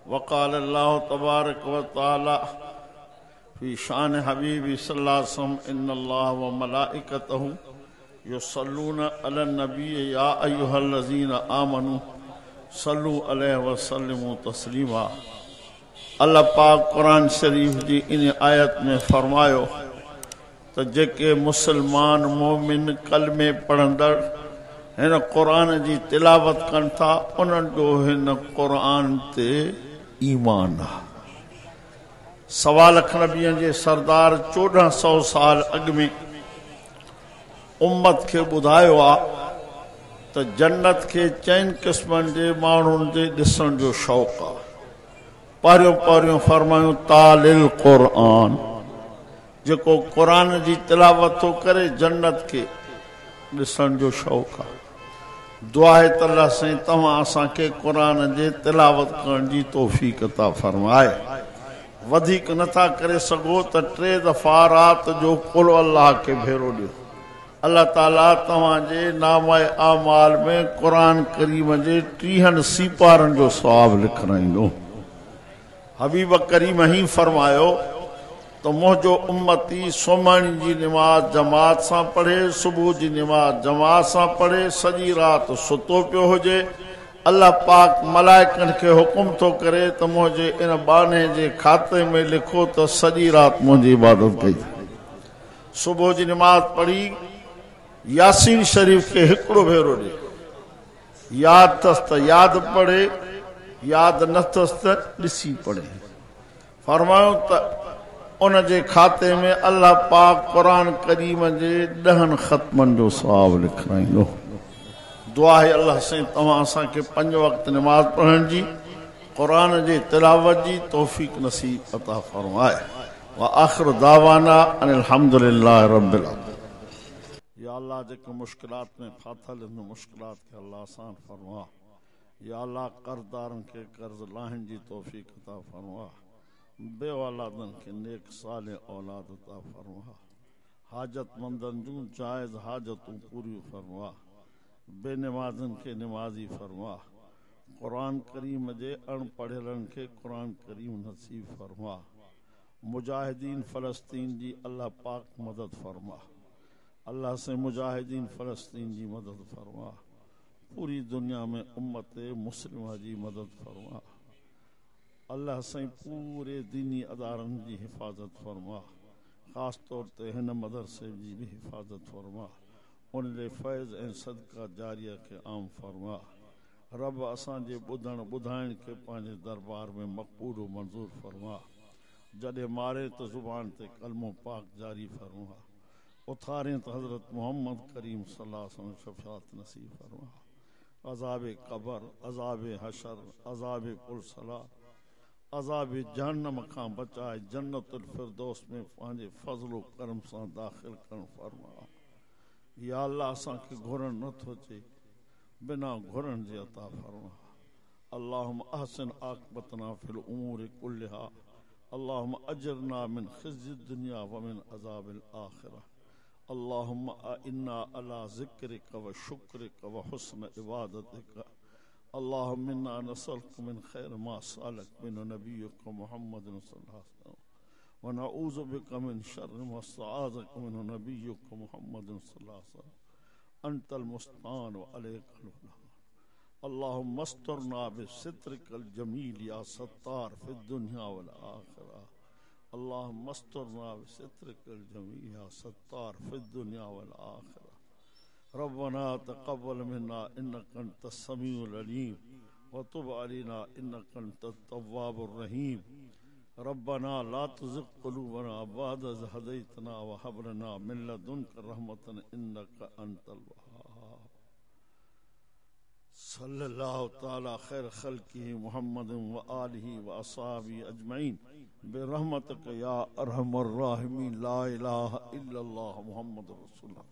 वक़ाल अल्लाह तबारक व तआला फी शान हबीबी सल्लल्लाहु अलैहि वसल्लम इन्नल्लाह व मलाइकतहु युसल्लूना अलन नबी या अय्युहल्लज़ीना आमनू सल्लू अलैहि व सल्लिमू तस्लीमा। अल्लाह पाक कुरान शरीफ जी इन आयत में फरमायो तो जेके मुसलमान मोमिन कलमे पढ़ंदड़ हिन कुरान जी तिलावत कन था उन्हनि जो हिन कुरान ते ईमान आहे। सवा लख नबियन जे सरदार 1400 साल अॻु में उम्मत खे ॿुधायो आहे त जन्नत खे 4 क़िस्मनि जे माण्हुनि जे ॾिसण जो शौक़ु आहे। पहिरियों फरमायूं तालिल क़ुरान, जेको कुरान जी तिलावत थो करे जन्नत खे ॾिसण जो शौक़ु आहे। दुआ आहे त अल्लाह साईं तव्हां असांखे कुरान जे तिलावत करण जी तौफ़ीक़ अता फरमाए। वधीक नथा करे सघो त 3 दफ़ा रात जो कुल अल्लाह खे भेरो ॾियो। अल्लाह ताला तव्हांजे नामाए आमाल में कुरान करीम जे 30 सीपारनि जो सवाब लिखाईंदो। हबीब करीम ही फरमायो तो मुझो उम्मती सोमानी जी नमाज जमात सां पढ़े, सुबह जी नमाज जमात सां पढ़े, सजी रात सुतो पियो हुजे। अल्लाह पाक मलाइकन के हुक्म तो करे तो मुझे इन बाने जे खाते में लिखो तो सजी रात मुझी इबादत कई। सुबह जी नमाज पढ़ी यासीन शरीफ के हिकड़ो भेरो दे, याद तस त याद पढ़े, याद न तस त ॾिसी पढ़े। फरमायो त उन जे खाते में अल्लाह पाक कुरान करीम जे 10 ख़त्मन जो सवाब लिखाईंदो। दुआ है अल्लाह से तव्हां असांखे 5 वक्त नमाज पढ़ण जी, कुरान जे तिलावत जी तौफीक नसीब अता फरमाए। व आखिर दावाना अनिल हम्दुलिल्लाह रब्बिल आलमीन। या अल्लाह जेके मुश्किलात में फाथल इन मुश्किलात के अल्लाह आसान फरमा। या अल्लाह कर्जदारन के कर्ज लाहिन जी तौफीक अता फरमा। बे औलादन के नेक साले औलाद अता फरमा। हाजतमंदन जूं जायज हाजतूं पूरी फरमा। बेनमाजन के नमाजी फरमा। कुरान करीम जे अनपढ़ियलन के कुरान करीम नसीब फरमा। मुजाहिदीन फलस्तीन जी अल्लाह पाक मदद फरमा। अल्लाह से मुजाहिदीन फलस्तीन जी मदद फरमा। पूरी दुनिया में उम्मत मुस्लिमा जी मदद फरमा। अल्लाह से पूरे दीनी अदारन जी हिफाजत फरमा। खास तौर ते हिन मदरसे जी भी हिफाजत फरमा। उनजे फैज़ ऐं सदका जारिया के आम फरमा। रब असांजे ॿुधण ॿुधाइण के पंहिंजे दरबार में मक़बूल मंजूर फरमा। जॾहिं मारे तो ज़ुबान ते कलमो पाक जारी फरमा। उथारे तो हज़रत मोहम्मद करीम सल्लल्लाहु अलैहि वसल्लम शफ़ाअत नसीब फरमा। अज़ाब कबर, अज़ाब हशर, अज़ाब पुरसला, अज़ाब जहन्नम खां बचाए जन्नतुल फिरदौस में पंहिंजे फज़लो करम सां दाखिल करण फरमा। या अल्लाह असांखे घुरण नथो अचे, बिना घुरण जे अता फरमा। अल्लाहुम्मा अहसिन आक़िबतना फिल उमूरि कुल्लिहा। अल्लाहुम्मा अजिरना मिन खिज़्यि दुनिया व मिन अज़ाबिल आखिरा। अल्लाहुम्मा इन्ना अला ज़िक्रिक व शुक्रिक व हुस्न इबादतिक। अल्लाहुम्मा इन्ना नसअलुका मिन खैर मा सअलक मिन नबिय्यिका मुहम्मदिन सल्लल्लाहु अलैहि वसल्लम व नऊज़ु बिका मिन शर्रि मा इस्तआज़क मिन नबिय्यिका मुहम्मदिन सल्लल्लाहु अलैहि वसल्लम। अंतल मुस्तान व अलैकल बलाग। अल्लाहुम्मा अस्तुरना बिसित्रिकल जमील या सत्तार फिद दुनिया वल आखिरा। अल्लाहुम्मा अस्तुरना बिसित्रिकल जमील या सत्तार फिद दुनिया वल आखिरा। रब्बना तक़ब्बल मिन्ना इन्नका अंतस समीउल अलीम व तुब अलैना इन्नका अंतत तव्वाबुर रहीम। रब्बना ला तुज़िग़ क़ुलूबना बअद इज़ हदैतना व हब लना मिन लदुनका रहमतन इन्नका अंतल वहाब। सल्लल्लाहु तआला खैर खल्क़िही मुहम्मदिन व आलिही व अस्हाबिही अजमईन बिरहमतिका या अरहमर राहिमीन। ला इलाहा इल्लल्लाह मुहम्मदुर रसूलुल्लाह।